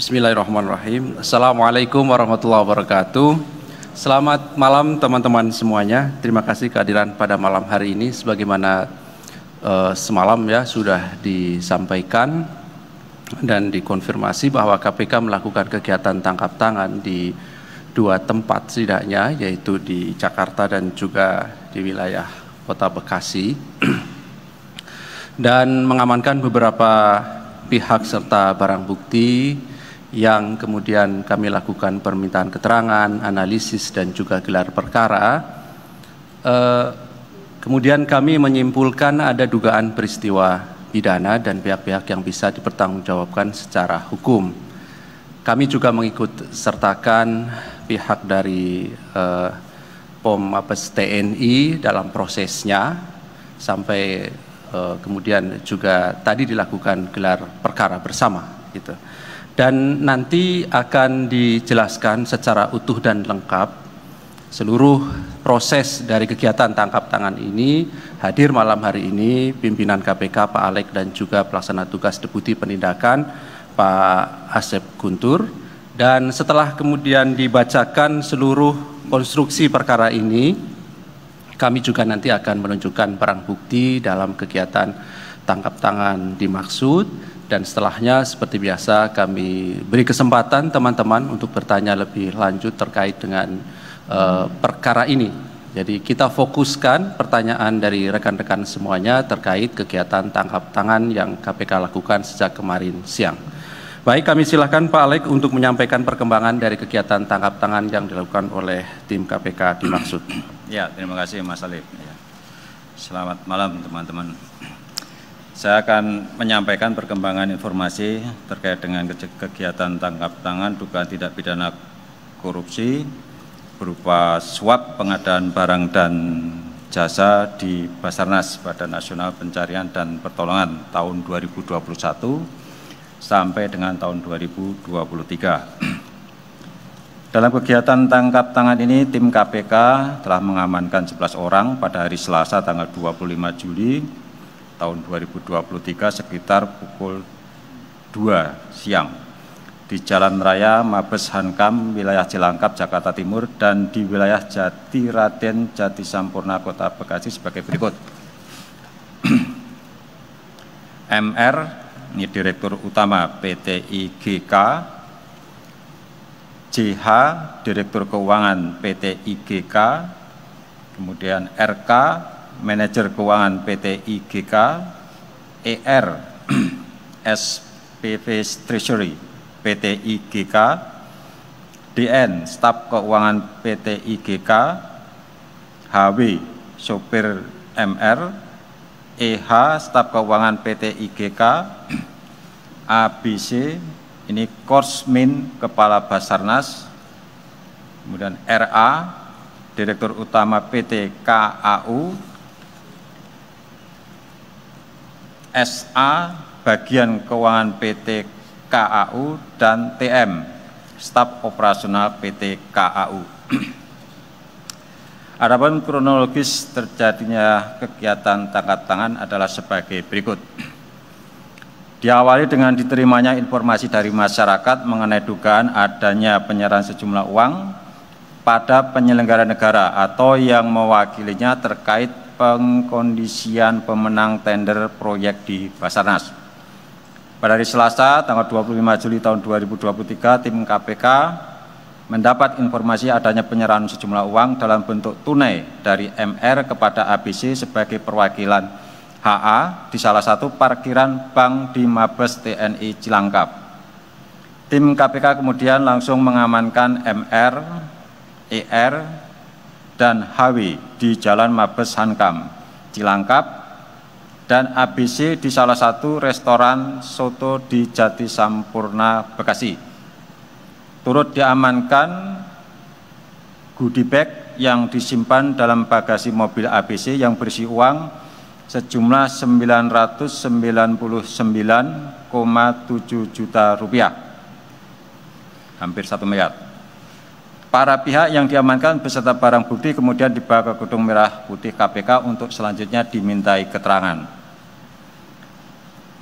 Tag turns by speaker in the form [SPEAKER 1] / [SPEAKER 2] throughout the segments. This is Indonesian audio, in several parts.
[SPEAKER 1] Bismillahirrahmanirrahim. Assalamualaikum warahmatullahi wabarakatuh. Selamat malam teman-teman semuanya. Terima kasih kehadiran pada malam hari ini. Sebagaimana semalam ya sudah disampaikan dan dikonfirmasi bahwa KPK melakukan kegiatan tangkap tangan di dua tempat setidaknya, yaitu di Jakarta dan juga di wilayah Kota Bekasi, dan mengamankan beberapa pihak serta barang bukti yang kemudian kami lakukan permintaan keterangan, analisis, dan juga gelar perkara. Kemudian kami menyimpulkan ada dugaan peristiwa pidana dan pihak-pihak yang bisa dipertanggungjawabkan secara hukum. Kami juga mengikut sertakan pihak dari POM Mabes TNI dalam prosesnya sampai kemudian juga tadi dilakukan gelar perkara bersama gitu. Dan nanti akan dijelaskan secara utuh dan lengkap seluruh proses dari kegiatan tangkap tangan ini. Hadir malam hari ini pimpinan KPK Pak Alek dan juga pelaksana tugas Deputi Penindakan Pak Asep Guntur. Dan setelah kemudian dibacakan seluruh konstruksi perkara ini, kami juga nanti akan menunjukkan barang bukti dalam kegiatan tangkap tangan dimaksud. Dan setelahnya seperti biasa kami beri kesempatan teman-teman untuk bertanya lebih lanjut terkait dengan perkara ini. Jadi kita fokuskan pertanyaan dari rekan-rekan semuanya terkait kegiatan tangkap tangan yang KPK lakukan sejak kemarin siang. Baik, kami silakan Pak Alek untuk menyampaikan perkembangan dari kegiatan tangkap tangan yang dilakukan oleh tim KPK dimaksud.
[SPEAKER 2] Ya, terima kasih Mas Alif. Selamat malam teman-teman. Saya akan menyampaikan perkembangan informasi terkait dengan kegiatan tangkap tangan dugaan tindak pidana korupsi berupa suap pengadaan barang dan jasa di Basarnas Badan Nasional Pencarian dan Pertolongan tahun 2021 sampai dengan tahun 2023. Dalam kegiatan tangkap tangan ini, tim KPK telah mengamankan 11 orang pada hari Selasa tanggal 25 Juli tahun 2023 sekitar pukul 2 siang di Jalan Raya Mabes Hankam, wilayah Cilangkap, Jakarta Timur, dan di wilayah Jati Raden Jati Sampurna, Kota Bekasi sebagai berikut. MR, ini Direktur Utama PT IGK, JH, Direktur Keuangan PT IGK, kemudian RK, Manajer Keuangan PT IGK, ER, SPV Treasury PT IGK, DN, Staf Keuangan PT IGK, HW, Sopir MR, EH, Staf Keuangan PT IGK, ABC, ini Korsmin, Kepala Basarnas, kemudian RA, Direktur Utama PT KAU, SA, Bagian Keuangan PT KAU, dan TM, Staf Operasional PT KAU. Adapun kronologis terjadinya kegiatan tangkap tangan adalah sebagai berikut. Diawali dengan diterimanya informasi dari masyarakat mengenai dugaan adanya penyerahan sejumlah uang pada penyelenggara negara atau yang mewakilinya terkait pengkondisian pemenang tender proyek di Basarnas. Pada hari Selasa tanggal 25 Juli tahun 2023, tim KPK mendapat informasi adanya penyerahan sejumlah uang dalam bentuk tunai dari MR kepada ABC sebagai perwakilan HA di salah satu parkiran bank di Mabes TNI Cilangkap. Tim KPK kemudian langsung mengamankan MR, ER, dan HW di Jalan Mabes Hankam, Cilangkap, dan ABC di salah satu restoran soto di Jati Sampurna, Bekasi. Turut diamankan goodie bag yang disimpan dalam bagasi mobil ABC yang berisi uang sejumlah 999,7 juta rupiah, hampir 1 miliar. Para pihak yang diamankan beserta barang bukti kemudian dibawa ke Gedung Merah Putih KPK untuk selanjutnya dimintai keterangan.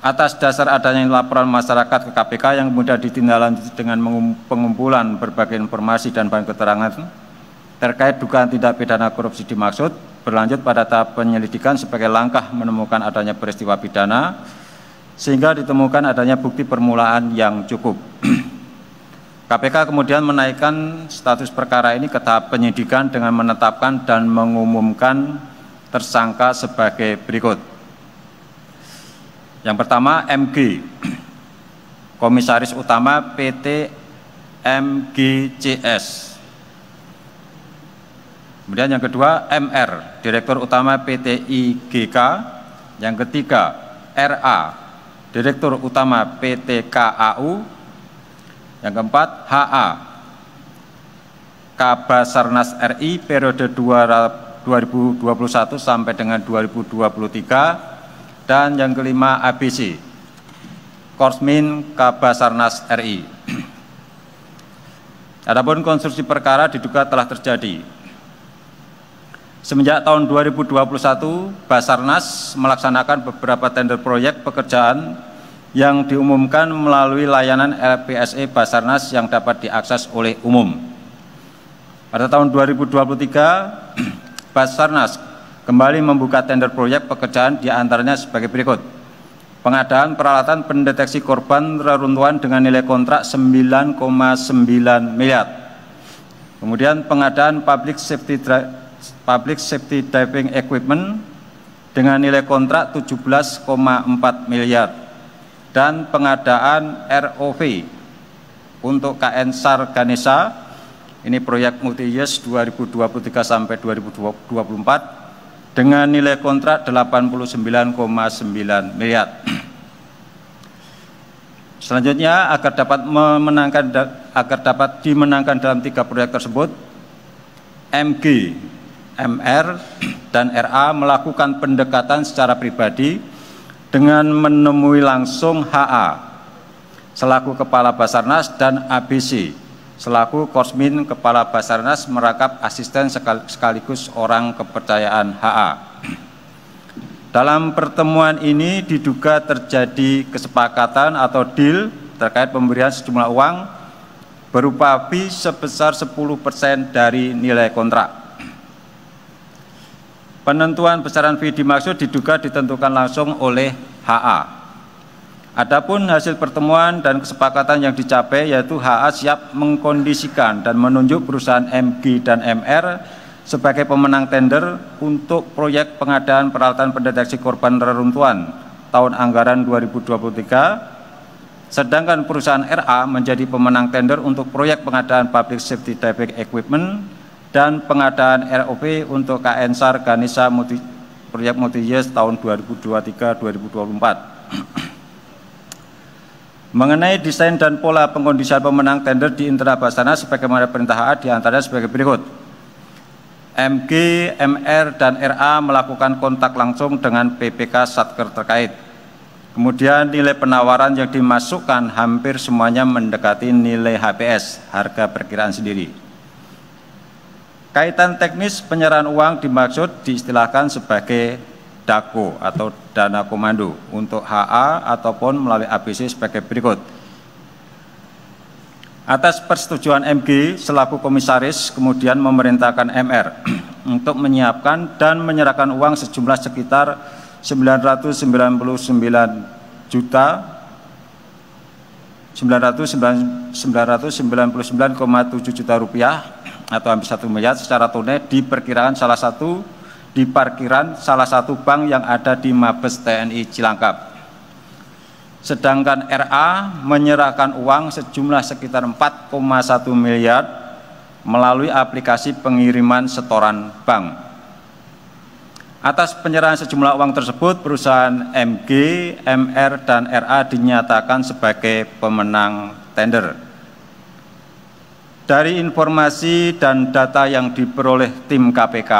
[SPEAKER 2] Atas dasar adanya laporan masyarakat ke KPK yang kemudian ditindaklanjuti dengan pengumpulan berbagai informasi dan bahan keterangan terkait dugaan tindak pidana korupsi dimaksud, berlanjut pada tahap penyelidikan sebagai langkah menemukan adanya peristiwa pidana, sehingga ditemukan adanya bukti permulaan yang cukup. KPK kemudian menaikkan status perkara ini ke tahap penyidikan dengan menetapkan dan mengumumkan tersangka sebagai berikut. Yang pertama, MG, Komisaris Utama PT MGCS. Kemudian yang kedua, MR, Direktur Utama PT IGK. Yang ketiga, RA, Direktur Utama PT KAU. Yang keempat, HA, Kabasarnas RI periode 2021 sampai dengan 2023. Dan yang kelima, ABC, Korsmin Kabasarnas RI. Adapun konstruksi perkara diduga telah terjadi. Semenjak tahun 2021, Basarnas melaksanakan beberapa tender proyek pekerjaan yang diumumkan melalui layanan LPSE Basarnas yang dapat diakses oleh umum. Pada tahun 2023, Basarnas kembali membuka tender proyek pekerjaan diantaranya sebagai berikut. Pengadaan peralatan pendeteksi korban reruntuhan dengan nilai kontrak 9,9 miliar. Kemudian pengadaan public safety diving equipment dengan nilai kontrak 17,4 miliar. Dan pengadaan ROV untuk KN SAR Ganesha, ini proyek multi-years 2023 sampai 2024, dengan nilai kontrak 89,9 miliar. Selanjutnya, agar dapat dimenangkan dalam 3 proyek tersebut, MG, MR, dan RA melakukan pendekatan secara pribadi dengan menemui langsung HA selaku Kepala Basarnas dan ABC selaku Korsmin Kepala Basarnas merakap asisten sekaligus orang kepercayaan HA. Dalam pertemuan ini diduga terjadi kesepakatan atau deal terkait pemberian sejumlah uang berupa fee sebesar 10% dari nilai kontrak. Penentuan besaran fee dimaksud diduga ditentukan langsung oleh HA. Adapun hasil pertemuan dan kesepakatan yang dicapai yaitu HA siap mengkondisikan dan menunjuk perusahaan MG dan MR sebagai pemenang tender untuk proyek pengadaan peralatan pendeteksi korban reruntuhan tahun anggaran 2023, sedangkan perusahaan RA menjadi pemenang tender untuk proyek pengadaan public safety diving equipment dan pengadaan ROV untuk KN SAR Ganesha proyek multi-years tahun 2023-2024. Mengenai desain dan pola pengkondisian pemenang tender di internal Basarnas sebagaimana perintah HA diantaranya sebagai berikut. MG, MR, dan RA melakukan kontak langsung dengan PPK Satker terkait. Kemudian nilai penawaran yang dimasukkan hampir semuanya mendekati nilai HPS, harga perkiraan sendiri. Kaitan teknis penyerahan uang dimaksud diistilahkan sebagai DAKO atau dana komando untuk HA ataupun melalui ABC sebagai berikut. Atas persetujuan MG selaku komisaris kemudian memerintahkan MR untuk menyiapkan dan menyerahkan uang sejumlah sekitar 999,7 juta rupiah atau hampir 1 miliar secara tunai di parkiran salah satu bank yang ada di Mabes TNI Cilangkap. Sedangkan RA menyerahkan uang sejumlah sekitar 4,1 miliar melalui aplikasi pengiriman setoran bank. Atas penyerahan sejumlah uang tersebut, perusahaan MG, MR, dan RA dinyatakan sebagai pemenang tender. Dari informasi dan data yang diperoleh tim KPK,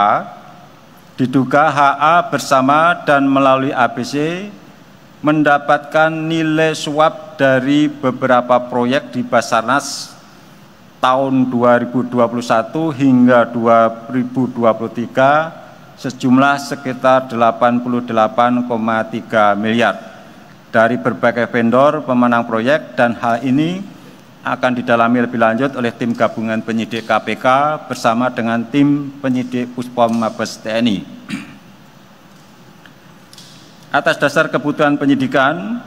[SPEAKER 2] diduga HA bersama dan melalui ABC mendapatkan nilai suap dari beberapa proyek di Basarnas tahun 2021 hingga 2023 sejumlah sekitar 88,3 miliar dari berbagai vendor pemenang proyek, dan hal ini akan didalami lebih lanjut oleh tim gabungan penyidik KPK bersama dengan tim penyidik Puspom Mabes TNI. Atas dasar kebutuhan penyidikan,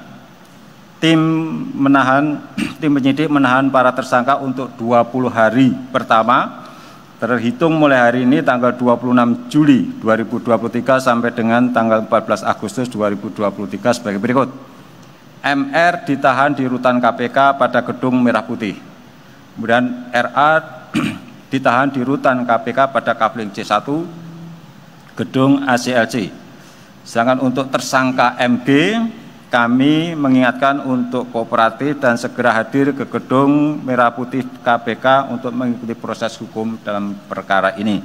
[SPEAKER 2] tim penyidik menahan para tersangka untuk 20 hari pertama terhitung mulai hari ini tanggal 26 Juli 2023 sampai dengan tanggal 14 Agustus 2023 sebagai berikut. MR ditahan di rutan KPK pada Gedung Merah Putih. Kemudian RA ditahan di rutan KPK pada Kafling C1 Gedung ACLC. Sedangkan untuk tersangka MG, kami mengingatkan untuk kooperatif dan segera hadir ke Gedung Merah Putih KPK untuk mengikuti proses hukum dalam perkara ini.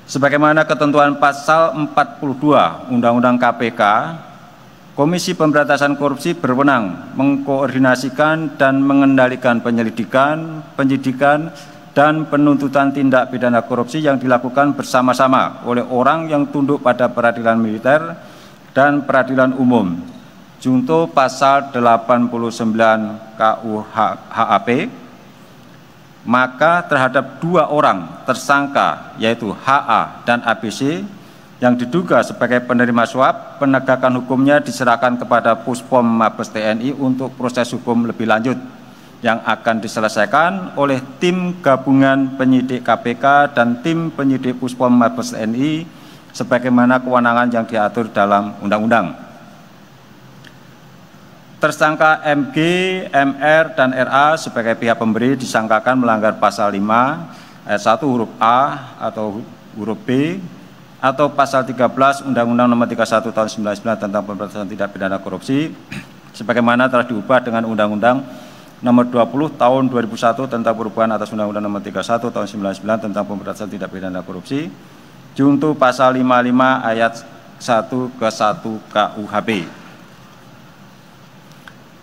[SPEAKER 2] Sebagaimana ketentuan pasal 42 Undang-Undang KPK, Komisi Pemberantasan Korupsi berwenang mengkoordinasikan dan mengendalikan penyelidikan, penyidikan, dan penuntutan tindak pidana korupsi yang dilakukan bersama-sama oleh orang yang tunduk pada peradilan militer dan peradilan umum. Junto pasal 89 KUHP, maka terhadap 2 orang tersangka yaitu HA dan ABC yang diduga sebagai penerima suap, penegakan hukumnya diserahkan kepada Puspom Mabes TNI untuk proses hukum lebih lanjut yang akan diselesaikan oleh tim gabungan penyidik KPK dan tim penyidik Puspom Mabes TNI sebagaimana kewenangan yang diatur dalam undang-undang. Tersangka MG, MR, dan RA sebagai pihak pemberi disangkakan melanggar pasal 5 ayat 1 huruf A atau huruf B atau pasal 13 Undang-Undang Nomor 31 Tahun 1999 tentang pemberantasan tindak pidana korupsi sebagaimana telah diubah dengan Undang-Undang Nomor 20 Tahun 2001 tentang perubahan atas Undang-Undang Nomor 31 Tahun 1999 tentang pemberantasan tindak pidana korupsi junto pasal 55 ayat 1 ke 1 KUHP.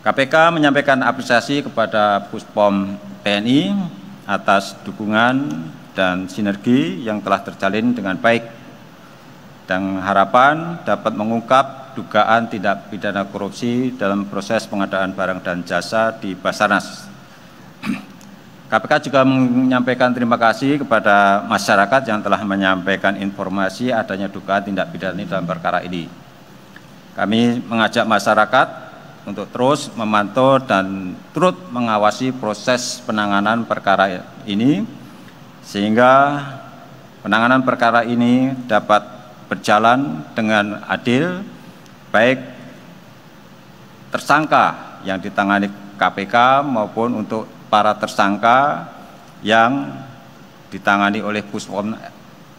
[SPEAKER 2] KPK menyampaikan apresiasi kepada Puspom TNI atas dukungan dan sinergi yang telah terjalin dengan baik dan harapan dapat mengungkap dugaan tindak pidana korupsi dalam proses pengadaan barang dan jasa di Basarnas. KPK juga menyampaikan terima kasih kepada masyarakat yang telah menyampaikan informasi adanya dugaan tindak pidana dalam perkara ini. Kami mengajak masyarakat untuk terus memantau dan turut mengawasi proses penanganan perkara ini sehingga penanganan perkara ini dapat berjalan dengan adil, baik tersangka yang ditangani KPK maupun untuk para tersangka yang ditangani oleh Puspom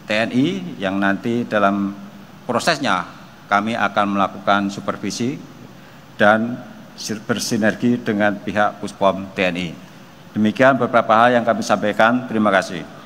[SPEAKER 2] TNI yang nanti dalam prosesnya kami akan melakukan supervisi dan bersinergi dengan pihak Puspom TNI. Demikian beberapa hal yang kami sampaikan. Terima kasih.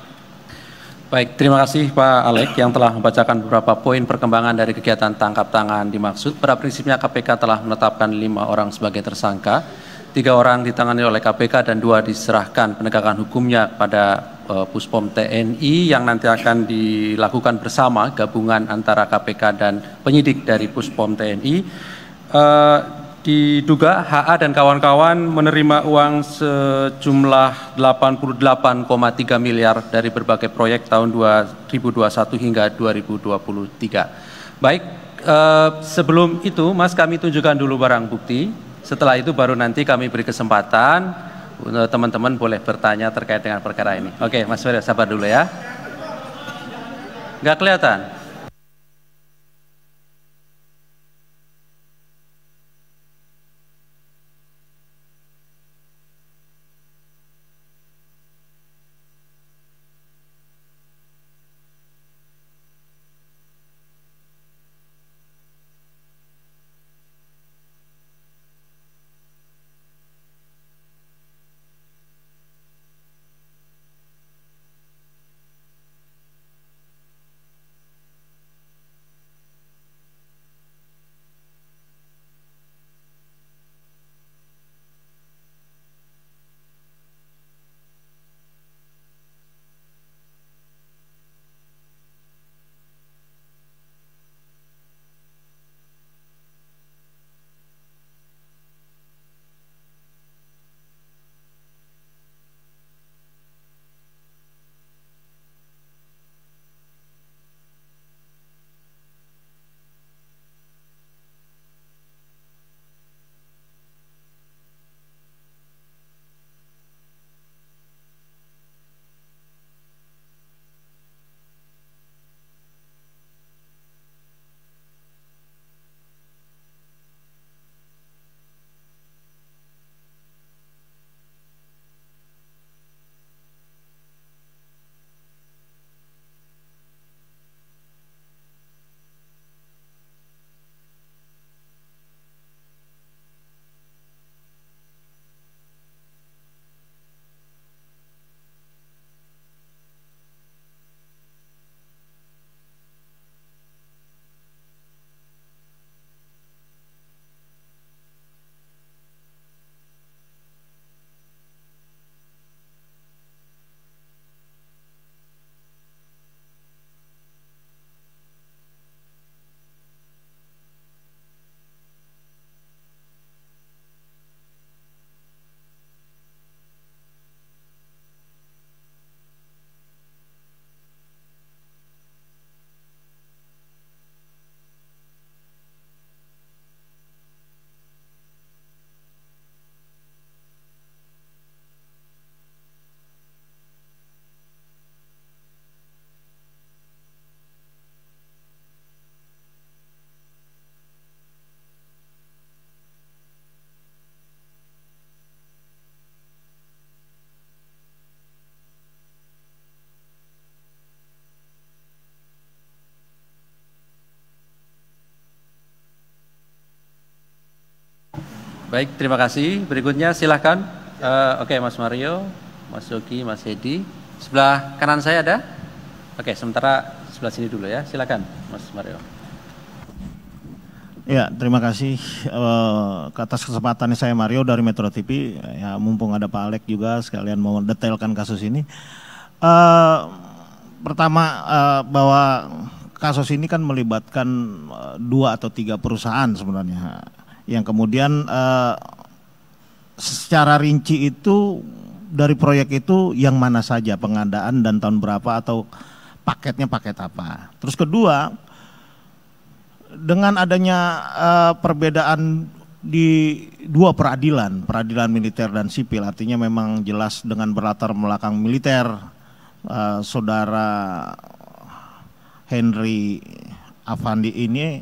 [SPEAKER 1] Baik, terima kasih Pak Alek yang telah membacakan beberapa poin perkembangan dari kegiatan tangkap tangan dimaksud. Pada prinsipnya KPK telah menetapkan 5 orang sebagai tersangka, 3 orang ditangani oleh KPK dan 2 diserahkan penegakan hukumnya pada Puspom TNI yang nanti akan dilakukan bersama gabungan antara KPK dan penyidik dari Puspom TNI. Diduga HA dan kawan-kawan menerima uang sejumlah 88,3 miliar dari berbagai proyek tahun 2021 hingga 2023. Baik, sebelum itu Mas kami tunjukkan dulu barang bukti. Setelah itu baru nanti kami beri kesempatan teman-teman boleh bertanya terkait dengan perkara ini. Oke, Mas Ferry, sabar dulu ya. Nggak kelihatan? Baik, terima kasih. Berikutnya silakan. Oke, Mas Mario, Mas Yogi, Mas Hedi. Sebelah kanan saya ada? Oke, sementara sebelah sini dulu ya. Silakan, Mas Mario.
[SPEAKER 3] Ya, terima kasih atas kesempatannya. Saya Mario dari Metro TV. Ya, mumpung ada Pak Alek juga, sekalian mau detailkan kasus ini. Pertama, bahwa kasus ini kan melibatkan 2 atau 3 perusahaan sebenarnya, yang kemudian secara rinci itu dari proyek itu yang mana saja pengadaan dan tahun berapa atau paketnya paket apa. Terus kedua, dengan adanya perbedaan di 2 peradilan militer dan sipil, artinya memang jelas dengan berlatar belakang militer, saudara Henry Afandi ini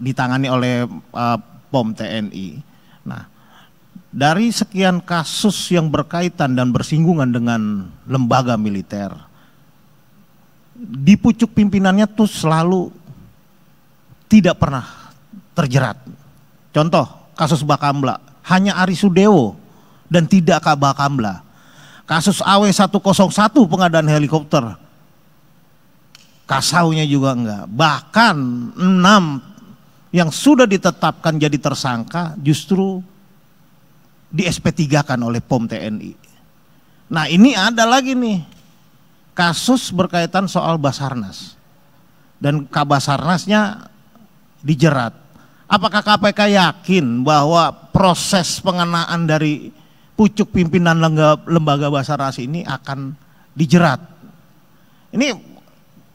[SPEAKER 3] ditangani oleh POM TNI. Nah, dari sekian kasus yang berkaitan dan bersinggungan dengan lembaga militer, di pucuk pimpinannya tuh selalu tidak pernah terjerat. Contoh kasus Bakamla, hanya Ari Sudewo dan tidak Kak Bakamla. Kasus AW101 pengadaan helikopter, Kasaunya juga enggak. Bahkan 6 yang sudah ditetapkan jadi tersangka justru di SP3-kan oleh POM TNI. Nah, ini ada lagi nih kasus berkaitan soal Basarnas, dan Kabasarnasnya dijerat. Apakah KPK yakin bahwa proses pengenaan dari pucuk pimpinan lembaga Basarnas ini akan dijerat? Ini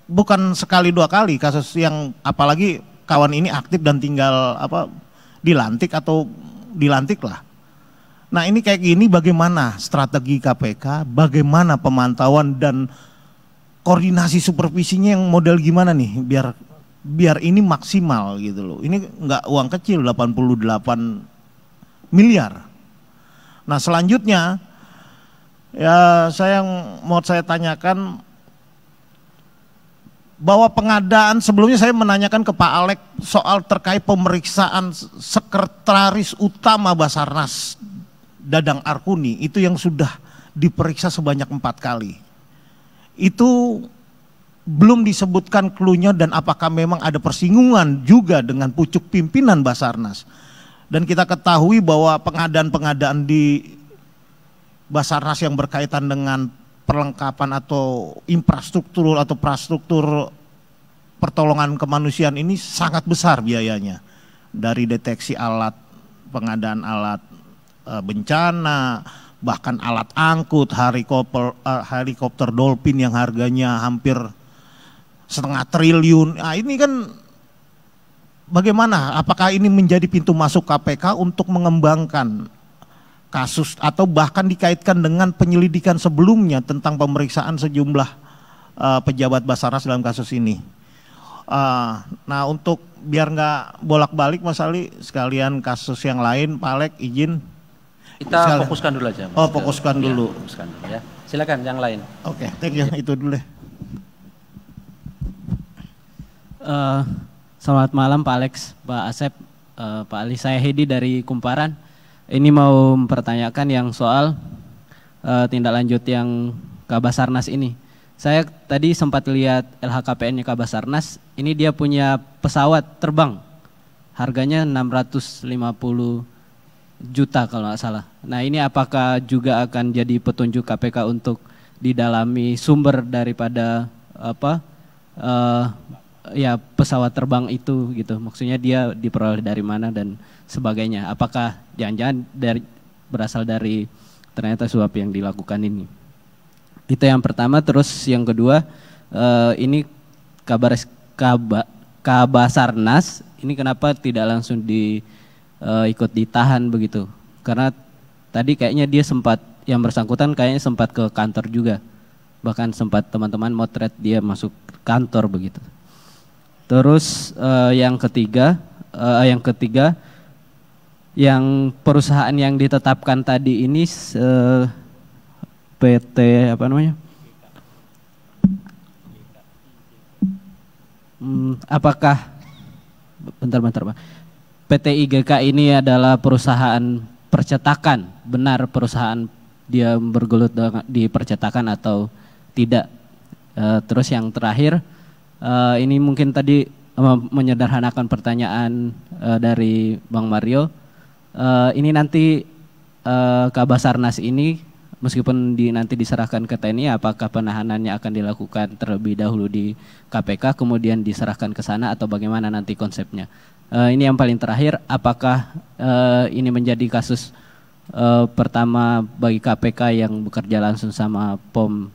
[SPEAKER 3] bukan sekali 2 kali kasus yang, apalagi kawan ini aktif dan tinggal dilantik atau dilantik lah. Nah, ini kayak gini, bagaimana strategi KPK, bagaimana pemantauan dan koordinasi supervisinya yang model gimana nih biar ini maksimal gitu loh. Ini enggak uang kecil, 88 miliar. Nah, selanjutnya ya mau saya tanyakan bahwa pengadaan, sebelumnya saya menanyakan ke Pak Alek soal terkait pemeriksaan sekretaris utama Basarnas Dadang Arkuni, itu yang sudah diperiksa sebanyak 4 kali. Itu belum disebutkan cluenya dan apakah memang ada persinggungan juga dengan pucuk pimpinan Basarnas. Dan kita ketahui bahwa pengadaan-pengadaan di Basarnas yang berkaitan dengan perlengkapan atau infrastruktur atau prastruktur pertolongan kemanusiaan ini sangat besar biayanya. Dari deteksi alat, pengadaan alat bencana, bahkan alat angkut, helikopter Dolphin yang harganya hampir 1,5 triliun. Nah, ini kan bagaimana? Apakah ini menjadi pintu masuk KPK untuk mengembangkan kasus atau bahkan dikaitkan dengan penyelidikan sebelumnya tentang pemeriksaan sejumlah pejabat Basarnas dalam kasus ini? Nah, untuk biar nggak bolak-balik Mas Ali, sekalian kasus yang lain, Pak Alek izin.
[SPEAKER 1] Kita fokuskan dulu aja. Mas.
[SPEAKER 3] Oh, fokuskan dulu.
[SPEAKER 1] Ya, fokuskan dulu ya. Silakan yang lain.
[SPEAKER 3] Oke, thank you. Itu dulu deh.
[SPEAKER 4] Selamat malam Pak Alex, Pak Asep, Pak Ali. Saya Hedi dari Kumparan. Ini mau mempertanyakan yang soal tindak lanjut yang Kabasarnas ini. Saya tadi sempat lihat LHKPN-nya Kabasarnas, ini dia punya pesawat terbang, harganya 650 juta kalau nggak salah. Nah, ini apakah juga akan jadi petunjuk KPK untuk didalami sumber daripada ya pesawat terbang itu gitu, maksudnya dia diperoleh dari mana dan sebagainya. Apakah jangan-jangan berasal dari ternyata suap yang dilakukan ini? Itu yang pertama. Terus yang kedua, ini Kabasarnas ini kenapa tidak langsung ikut ditahan begitu? Karena tadi kayaknya dia sempat, yang bersangkutan kayaknya sempat ke kantor juga, bahkan sempat teman-teman motret dia masuk kantor begitu. Terus yang ketiga, yang perusahaan yang ditetapkan tadi ini PT apa namanya? Apakah bentar Pak. PT IGK ini adalah perusahaan percetakan, benar perusahaan dia bergelut di percetakan atau tidak? Terus yang terakhir, ini mungkin tadi menyederhanakan pertanyaan dari Bang Mario. Ini nanti Kabasarnas ini meskipun nanti diserahkan ke TNI, apakah penahanannya akan dilakukan terlebih dahulu di KPK kemudian diserahkan ke sana atau bagaimana nanti konsepnya? Ini yang paling terakhir, apakah ini menjadi kasus pertama bagi KPK yang bekerja langsung sama POM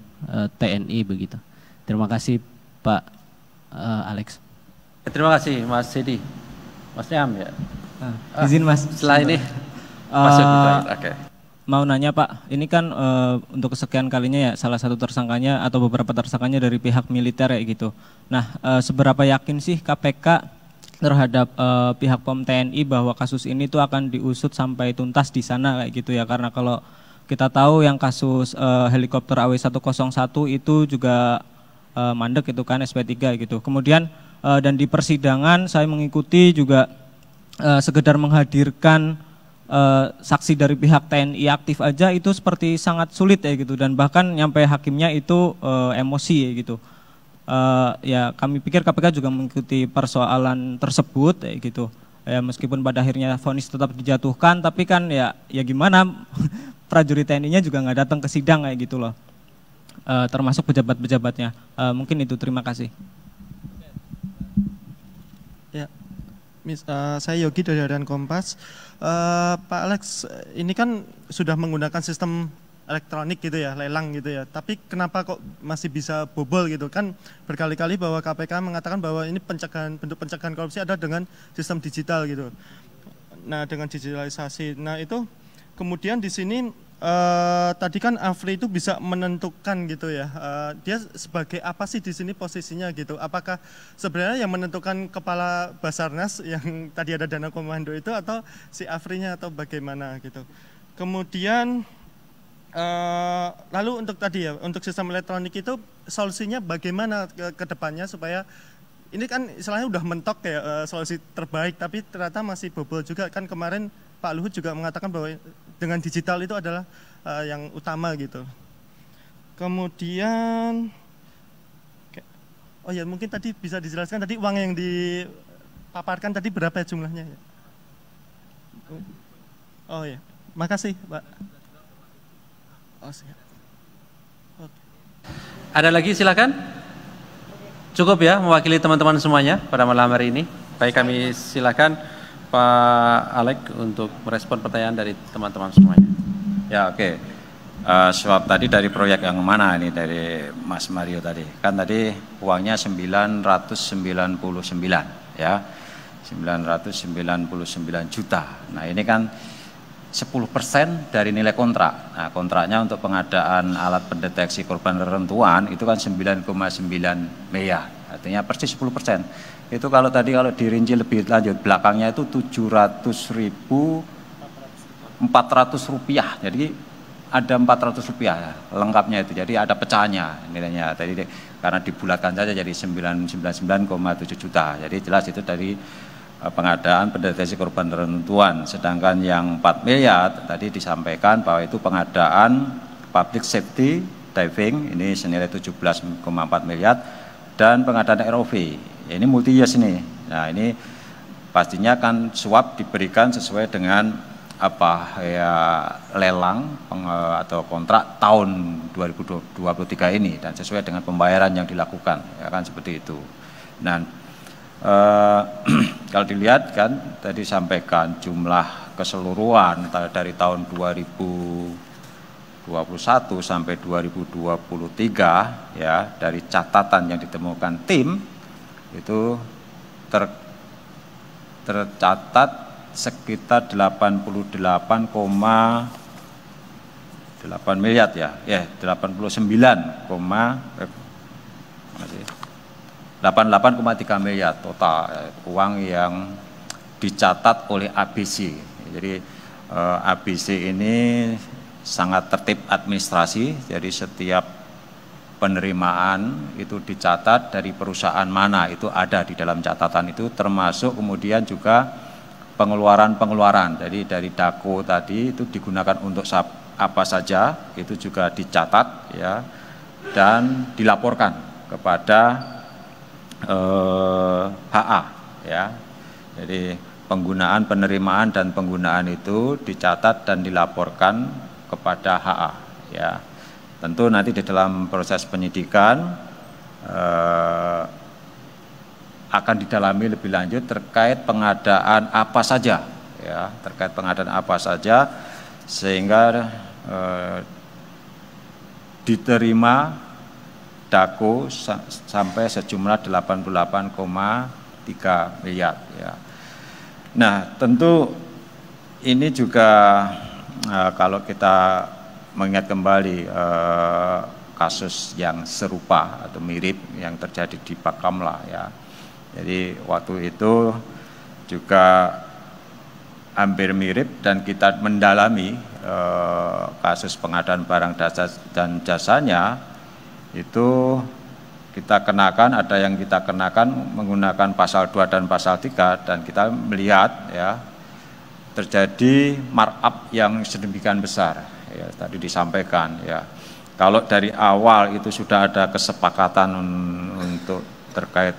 [SPEAKER 4] TNI begitu? Terima kasih Pak Alex.
[SPEAKER 1] Terima kasih Mas Sidi. Mas Nyam ya.
[SPEAKER 5] Izin Mas.
[SPEAKER 1] Setelah ini masuk
[SPEAKER 5] Oke. Mau nanya Pak, ini kan untuk kesekian kalinya ya salah satu tersangkanya atau beberapa tersangkanya dari pihak militer ya gitu. Nah, seberapa yakin sih KPK terhadap pihak POM TNI bahwa kasus ini tuh akan diusut sampai tuntas di sana kayak gitu ya? Karena kalau kita tahu yang kasus helikopter AW101 itu juga mandek itu kan SP3 gitu. Kemudian dan di persidangan saya mengikuti juga sekedar menghadirkan saksi dari pihak TNI aktif aja itu seperti sangat sulit ya gitu, dan bahkan nyampe hakimnya itu emosi ya gitu. Ya kami pikir KPK juga mengikuti persoalan tersebut ya gitu. Ya meskipun pada akhirnya vonis tetap dijatuhkan, tapi kan ya gimana prajurit TNI-nya juga nggak datang ke sidang kayak gitu loh. Termasuk pejabat-pejabatnya. Mungkin itu, terima kasih.
[SPEAKER 6] Ya, saya Yogi dari Harian Kompas. Pak Alex, ini kan sudah menggunakan sistem elektronik gitu ya, lelang gitu ya. Tapi kenapa kok masih bisa bobol gitu? Kan berkali-kali bahwa KPK mengatakan bahwa ini bentuk pencegahan korupsi ada dengan sistem digital gitu. Nah, dengan digitalisasi. Nah, itu kemudian di sini tadi kan Afri itu bisa menentukan gitu ya. Dia sebagai apa sih di sini posisinya gitu? Apakah sebenarnya yang menentukan kepala Basarnas yang tadi ada dana komando itu, atau si Afrinya, atau bagaimana gitu? Kemudian lalu untuk tadi ya, untuk sistem elektronik itu solusinya bagaimana ke depannya supaya ini kan istilahnya udah mentok ya, solusi terbaik, tapi ternyata masih bobol juga. Kan kemarin Pak Luhut juga mengatakan bahwa dengan digital itu adalah yang utama gitu. Kemudian, oh ya mungkin tadi bisa dijelaskan tadi uang yang dipaparkan tadi berapa ya jumlahnya? Oh ya, makasih Pak. Oh, siap. Oke.
[SPEAKER 1] Ada lagi silakan. Cukup ya mewakili teman-teman semuanya pada malam hari ini. Baik, kami silakan Pak Alek untuk merespon pertanyaan dari teman-teman semuanya.
[SPEAKER 2] Ya, oke. Sebab tadi dari proyek yang mana ini, dari Mas Mario tadi? Kan tadi uangnya 999 ya. 999 juta. Nah, ini kan 10% dari nilai kontrak. Nah, kontraknya untuk pengadaan alat pendeteksi korban reruntuhan itu kan 9,9 miliar. Artinya persis 10%. Itu kalau dirinci lebih lanjut, belakangnya itu 700.400 rupiah. Jadi ada 400 rupiah lengkapnya itu. Jadi ada pecahnya nilainya. Tadi karena dibulatkan saja jadi 999,7 juta. Jadi jelas itu dari pengadaan pendeteksi korban reruntuhan. Sedangkan yang 4 miliar tadi disampaikan bahwa itu pengadaan public safety diving, ini senilai 17,4 miliar, dan pengadaan ROV. Ini multi years ini. Nah, ini pastinya kan suap diberikan sesuai dengan apa ya, lelang atau kontrak tahun 2023 ini, dan sesuai dengan pembayaran yang dilakukan, ya kan seperti itu. Dan kalau dilihat kan tadi sampaikan jumlah keseluruhan dari tahun 2021 sampai 2023 ya, dari catatan yang ditemukan tim itu tercatat sekitar 88,8 miliar ya, 88,3 miliar total uang yang dicatat oleh ABC. Jadi ABC ini sangat tertib administrasi, jadi setiap penerimaan itu dicatat dari perusahaan mana, itu ada di dalam catatan itu, termasuk kemudian juga pengeluaran-pengeluaran. Jadi dari DAKO tadi itu digunakan untuk apa saja, itu juga dicatat ya, dan dilaporkan kepada HA ya. Jadi penggunaan, penerimaan dan penggunaan itu dicatat dan dilaporkan kepada HA ya. Tentu nanti di dalam proses penyidikan akan didalami lebih lanjut terkait pengadaan apa saja ya, terkait pengadaan apa saja sehingga diterima DAKO sampai sejumlah 88,3 miliar ya. Nah, tentu ini juga kalau kita mengingat kembali kasus yang serupa atau mirip yang terjadi di Bakamla ya. Jadi waktu itu juga hampir mirip dan kita mendalami kasus pengadaan barang dan jasanya itu kita kenakan, ada yang kita kenakan menggunakan pasal 2 dan pasal 3 dan kita melihat ya terjadi markup yang sedemikian besar ya, tadi disampaikan ya. Kalau dari awal itu sudah ada kesepakatan untuk terkait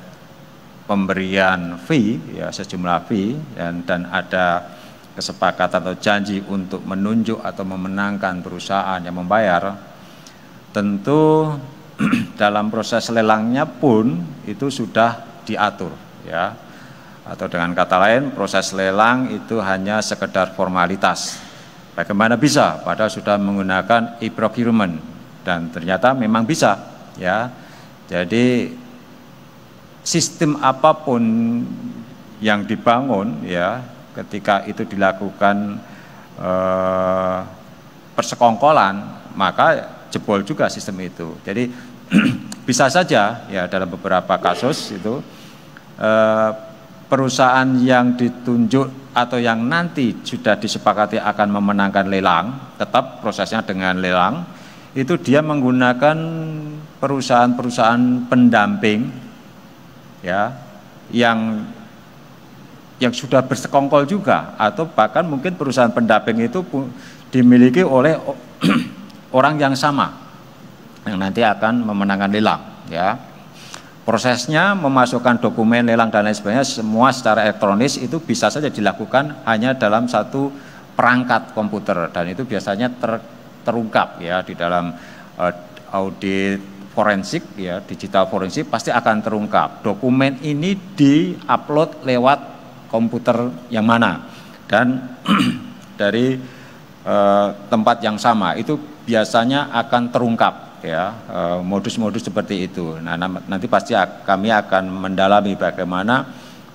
[SPEAKER 2] pemberian fee ya, sejumlah fee dan ada kesepakatan atau janji untuk menunjuk atau memenangkan perusahaan yang membayar, tentu dalam proses lelangnya pun itu sudah diatur ya. Atau dengan kata lain, proses lelang itu hanya sekedar formalitas. Bagaimana bisa padahal sudah menggunakan e-procurement dan ternyata memang bisa ya. Jadi sistem apapun yang dibangun ya, ketika itu dilakukan persekongkolan, maka jebol juga sistem itu. Jadi bisa saja ya dalam beberapa kasus itu perusahaan yang ditunjuk atau yang nanti sudah disepakati akan memenangkan lelang, tetap prosesnya dengan lelang, itu dia menggunakan perusahaan-perusahaan pendamping ya yang sudah bersekongkol juga, atau bahkan mungkin perusahaan pendamping itu dimiliki oleh orang yang sama yang nanti akan memenangkan lelang ya. Prosesnya memasukkan dokumen lelang dan lain sebagainya semua secara elektronis itu bisa saja dilakukan hanya dalam satu perangkat komputer dan itu biasanya terungkap ya di dalam audit forensik ya, digital forensik pasti akan terungkap dokumen ini diupload lewat komputer yang mana dan dari tempat yang sama, itu biasanya akan terungkap ya modus-modus seperti itu. Nah, nanti pasti kami akan mendalami bagaimana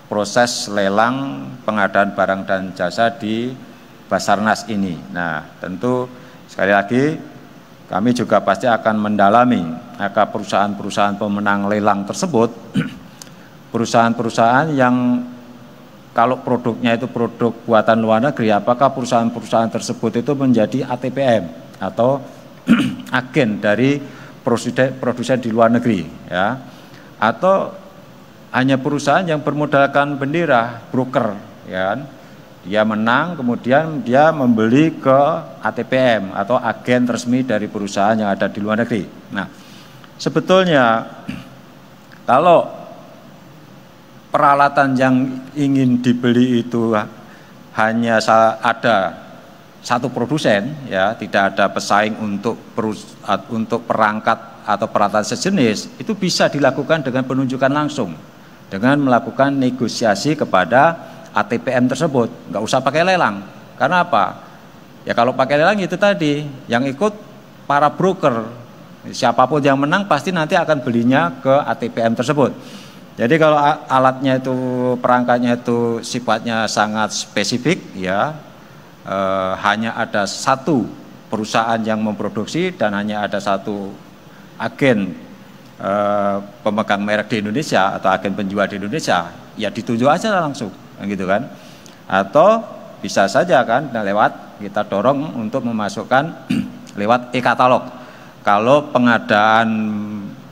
[SPEAKER 2] proses lelang pengadaan barang dan jasa di Basarnas ini. Nah, tentu sekali lagi kami juga pasti akan mendalami apakah perusahaan-perusahaan pemenang lelang tersebut perusahaan-perusahaan yang kalau produknya itu produk buatan luar negeri, apakah perusahaan-perusahaan tersebut itu menjadi ATPM atau agen dari produsen di luar negeri ya, atau hanya perusahaan yang bermodalkan bendera broker ya, dia menang kemudian dia membeli ke ATPM atau agen resmi dari perusahaan yang ada di luar negeri. Nah, sebetulnya kalau peralatan yang ingin dibeli itu hanya ada satu produsen ya, tidak ada pesaing untuk perangkat atau peralatan sejenis, itu bisa dilakukan dengan penunjukan langsung dengan melakukan negosiasi kepada ATPM tersebut, nggak usah pakai lelang. Karena apa? Ya kalau pakai lelang itu tadi yang ikut para broker, siapapun yang menang pasti nanti akan belinya ke ATPM tersebut. Jadi kalau alatnya itu, perangkatnya itu sifatnya sangat spesifik ya, hanya ada satu perusahaan yang memproduksi dan hanya ada satu agen pemegang merek di Indonesia atau agen penjual di Indonesia, ya ditunjuk aja langsung gitu kan. Atau bisa saja kan lewat, kita dorong untuk memasukkan lewat e-katalog kalau pengadaan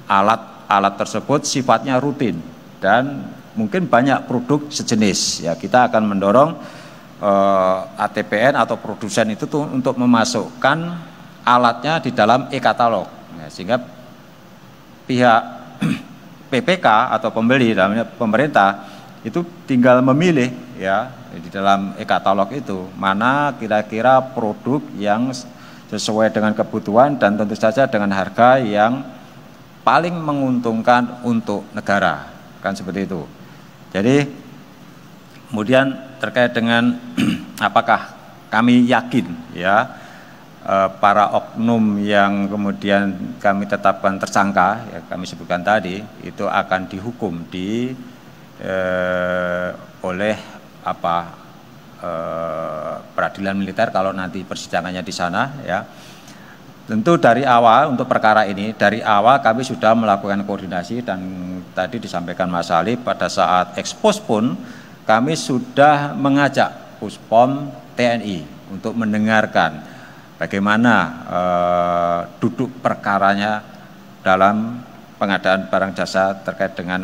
[SPEAKER 2] alat tersebut sifatnya rutin dan mungkin banyak produk sejenis ya, kita akan mendorong ATPN atau produsen itu tuh untuk memasukkan alatnya di dalam e-katalog. Nah, sehingga pihak PPK atau pembeli, dalamnya pemerintah, itu tinggal memilih ya di dalam e-katalog itu mana kira-kira produk yang sesuai dengan kebutuhan dan tentu saja dengan harga yang paling menguntungkan untuk negara, kan seperti itu. Jadi kemudian terkait dengan apakah kami yakin ya para oknum yang kemudian kami tetapkan tersangka, ya kami sebutkan tadi, itu akan dihukum oleh peradilan militer kalau nanti persidangannya di sana ya. Tentu dari awal untuk perkara ini, dari awal kami sudah melakukan koordinasi dan tadi disampaikan Mas Ali pada saat ekspos pun kami sudah mengajak Puspom TNI untuk mendengarkan bagaimana duduk perkaranya dalam pengadaan barang jasa terkait dengan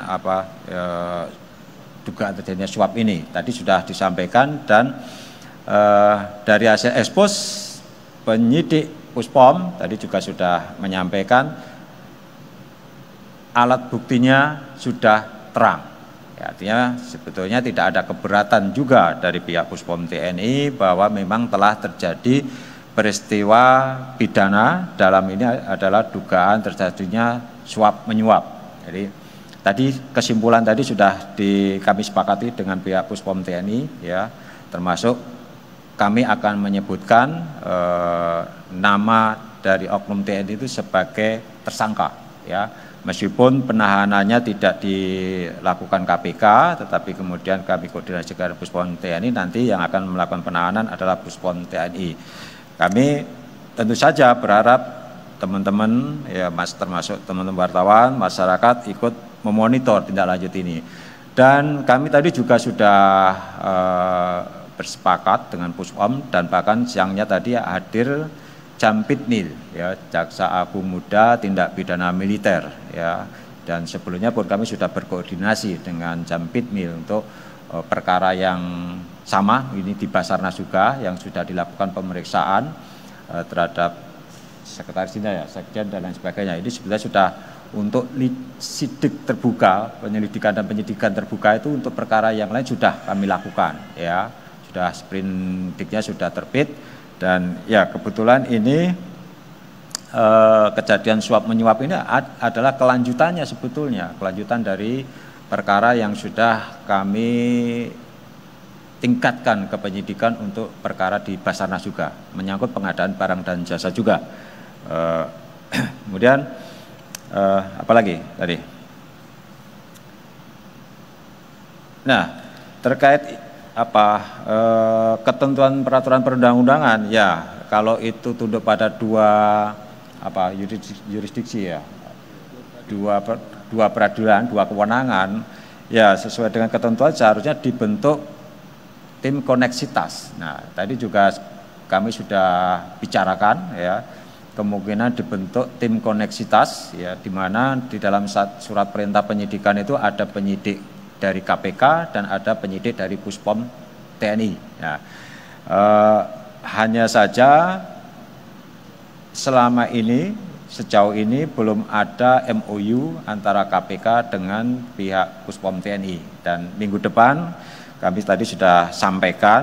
[SPEAKER 2] dugaan terjadinya suap ini. Tadi sudah disampaikan dan dari hasil ekspos penyidik Puspom tadi juga sudah menyampaikan alat buktinya sudah terang. Ya, artinya sebetulnya tidak ada keberatan juga dari pihak Puspom TNI bahwa memang telah terjadi peristiwa pidana, dalam ini adalah dugaan terjadinya suap menyuap. Jadi tadi kesimpulan tadi sudah kami sepakati dengan pihak Puspom TNI ya, termasuk kami akan menyebutkan nama dari oknum TNI itu sebagai tersangka ya, meskipun penahanannya tidak dilakukan KPK, tetapi kemudian kami koordinasi dengan Puspom TNI, nanti yang akan melakukan penahanan adalah Puspom TNI. Kami tentu saja berharap teman-teman ya Mas, termasuk teman-teman wartawan, masyarakat ikut memonitor tindak lanjut ini. Dan kami tadi juga sudah bersepakat dengan Puspom dan bahkan siangnya tadi hadir Jampitmil ya, Jaksa Agung Muda Tindak Pidana Militer ya, dan sebelumnya pun kami sudah berkoordinasi dengan Jampitmil untuk perkara yang sama ini di Basarnas juga yang sudah dilakukan pemeriksaan terhadap sekretaris ya, sekjen dan lain sebagainya. Ini sebetulnya sudah untuk sidik terbuka, penyelidikan dan penyidikan terbuka itu untuk perkara yang lain sudah kami lakukan ya. Sudah sprindiknya sudah terbit dan ya kebetulan ini kejadian suap menyuap ini adalah kelanjutannya sebetulnya, kelanjutan dari perkara yang sudah kami tingkatkan ke penyidikan untuk perkara di Basarnas juga, menyangkut pengadaan barang dan jasa juga. Kemudian apalagi tadi? Nah, terkait ketentuan peraturan perundang-undangan ya, kalau itu tunduk pada dua yurisdiksi ya, dua peradilan, dua kewenangan ya, sesuai dengan ketentuan seharusnya dibentuk tim koneksitas. Nah, tadi juga kami sudah bicarakan ya, kemungkinan dibentuk tim koneksitas ya, di mana di dalam surat perintah penyidikan itu ada penyidik dari KPK dan ada penyidik dari Puspom TNI. Nah, hanya saja selama ini sejauh ini belum ada MOU antara KPK dengan pihak Puspom TNI, dan minggu depan kami tadi sudah sampaikan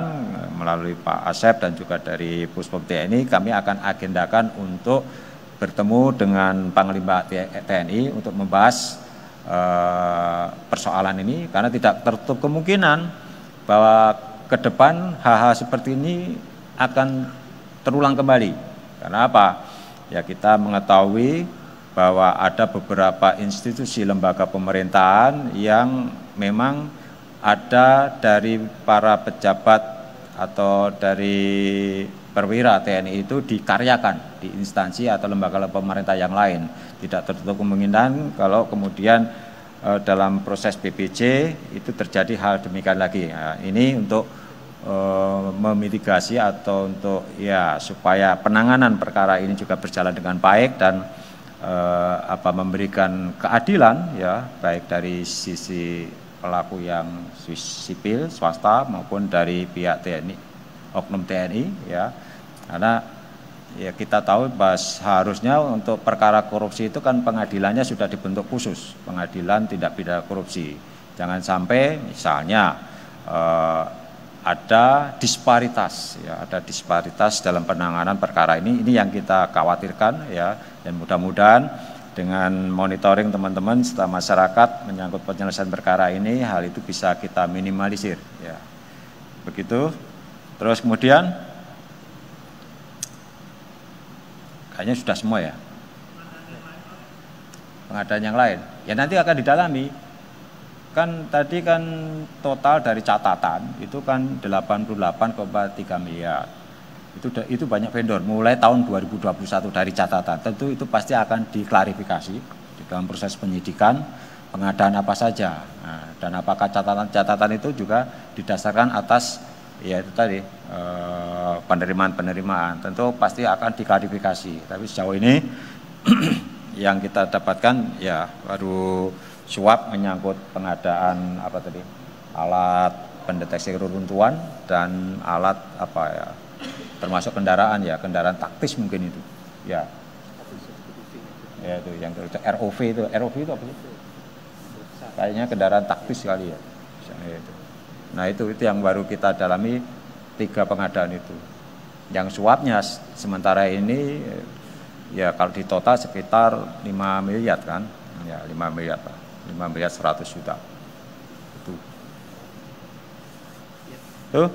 [SPEAKER 2] melalui Pak Asep dan juga dari Puspom TNI, kami akan agendakan untuk bertemu dengan Panglima TNI untuk membahas persoalan ini, karena tidak tertutup kemungkinan bahwa ke depan hal-hal seperti ini akan terulang kembali. Karena apa? Ya, kita mengetahui bahwa ada beberapa institusi lembaga pemerintahan yang memang ada dari para pejabat atau dari perwira TNI itu dikaryakan di instansi atau lembaga pemerintah yang lain. Tidak tertutup kemungkinan kalau kemudian dalam proses PPJ itu terjadi hal demikian lagi. Nah, ini untuk memitigasi atau untuk ya supaya penanganan perkara ini juga berjalan dengan baik dan memberikan keadilan ya, baik dari sisi pelaku yang sipil swasta maupun dari pihak TNI oknum TNI ya. Karena ya kita tahu bahwa seharusnya untuk perkara korupsi itu kan pengadilannya sudah dibentuk khusus, pengadilan tindak pidana korupsi. Jangan sampai misalnya ada disparitas ya, ada disparitas dalam penanganan perkara ini yang kita khawatirkan ya, dan mudah-mudahan dengan monitoring teman-teman serta masyarakat menyangkut penyelesaian perkara ini, hal itu bisa kita minimalisir ya. Begitu. Terus kemudian kayaknya sudah semua ya. Pengadaan yang lain ya nanti akan didalami. Kan tadi kan total dari catatan itu kan 88,3 miliar. Itu banyak vendor mulai tahun 2021 dari catatan. Tentu itu pasti akan diklarifikasi di dalam proses penyidikan, pengadaan apa saja. Nah, dan apakah catatan-catatan itu juga didasarkan atas ya itu tadi penerimaan. Tentu pasti akan diklarifikasi. Tapi sejauh ini yang kita dapatkan ya baru suap menyangkut pengadaan apa tadi? Alat pendeteksi reruntuhan dan alat apa ya? Termasuk kendaraan ya, kendaraan taktis mungkin itu. Ya. Ya itu yang ROV itu apa sih? Kayaknya kendaraan taktis sekali ya. Itu. Nah, itu yang baru kita dalami 3 pengadaan itu. Yang suapnya sementara ini ya kalau di total sekitar 5 miliar kan. Ya, 5 miliar Pak. 5 miliar 100 juta. Itu. Tuh.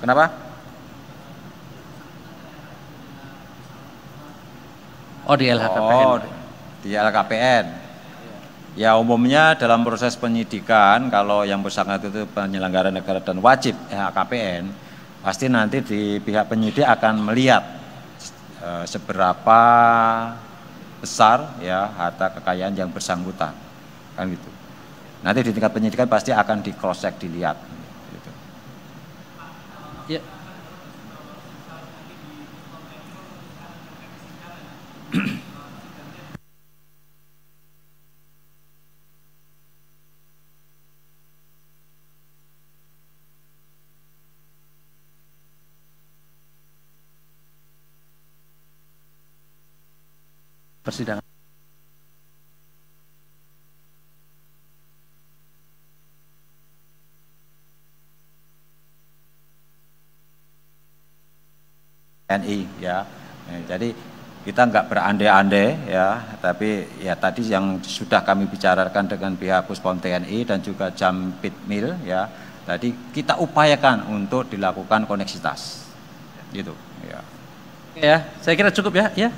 [SPEAKER 2] Kenapa?
[SPEAKER 1] Oh di LHKPN.
[SPEAKER 2] Oh, di LHKPN. Ya umumnya dalam proses penyidikan kalau yang bersangkutan itu penyelenggara negara dan wajib LHKPN, pasti nanti di pihak penyidik akan melihat seberapa besar ya harta kekayaan yang bersangkutan, kan gitu. Nanti di tingkat penyidikan pasti akan di cross check dilihat.
[SPEAKER 1] Ya. Persidangan.
[SPEAKER 2] TNI ya. Jadi kita nggak berandai-andai ya, tapi ya tadi yang sudah kami bicarakan dengan pihak Puspom TNI dan juga Jampitmil ya, tadi kita upayakan untuk dilakukan koneksitas, gitu ya.
[SPEAKER 1] Ya, saya kira cukup ya, ya.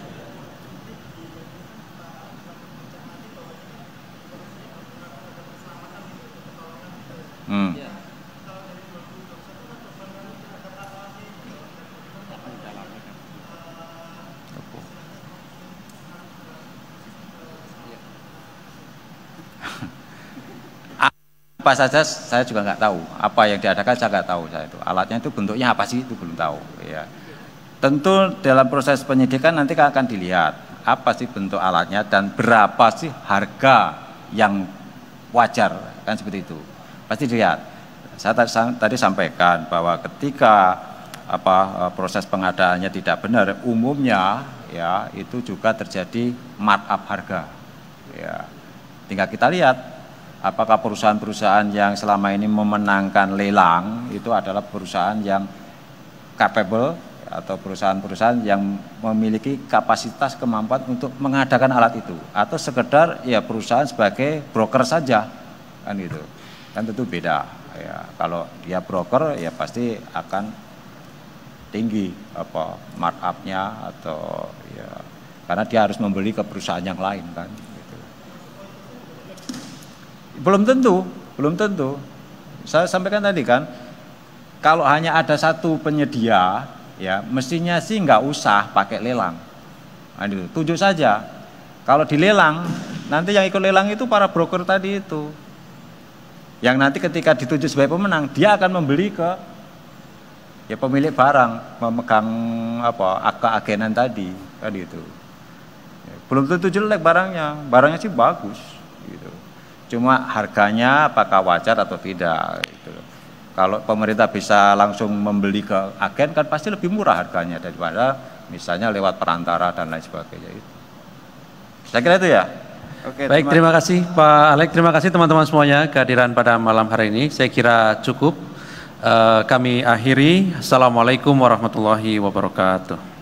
[SPEAKER 2] Apa saja saya juga nggak tahu, apa yang diadakan saya nggak tahu, saya itu alatnya itu bentuknya apa sih itu belum tahu ya. Tentu dalam proses penyidikan nanti akan dilihat apa sih bentuk alatnya dan berapa sih harga yang wajar, kan seperti itu pasti dilihat. Saya tadi sampaikan bahwa ketika proses pengadaannya tidak benar, umumnya ya itu juga terjadi markup harga ya. Tinggal kita lihat apakah perusahaan-perusahaan yang selama ini memenangkan lelang itu adalah perusahaan yang capable atau perusahaan-perusahaan yang memiliki kapasitas kemampuan untuk mengadakan alat itu, atau sekedar ya perusahaan sebagai broker saja, kan gitu. Kan tentu beda ya. Kalau dia broker ya pasti akan tinggi markupnya atau ya karena dia harus membeli ke perusahaan yang lain kan. Belum tentu. Saya sampaikan tadi kan, kalau hanya ada satu penyedia, ya mestinya sih nggak usah pakai lelang. Aduh, tunjuk saja. Kalau dilelang, nanti yang ikut lelang itu para broker tadi itu. Yang nanti ketika ditunjuk sebagai pemenang, dia akan membeli ke ya pemilik barang, memegang agenan tadi, kan itu. Belum tentu jelek barangnya sih bagus. Gitu. Cuma harganya apakah wajar atau tidak gitu. Kalau pemerintah bisa langsung membeli ke agen kan pasti lebih murah harganya daripada misalnya lewat perantara dan lain sebagainya itu. Saya kira itu ya. Oke,
[SPEAKER 1] baik, terima kasih Pak Alex, terima kasih teman-teman semuanya kehadiran pada malam hari ini. Saya kira cukup. Kami akhiri. Assalamualaikum warahmatullahi wabarakatuh.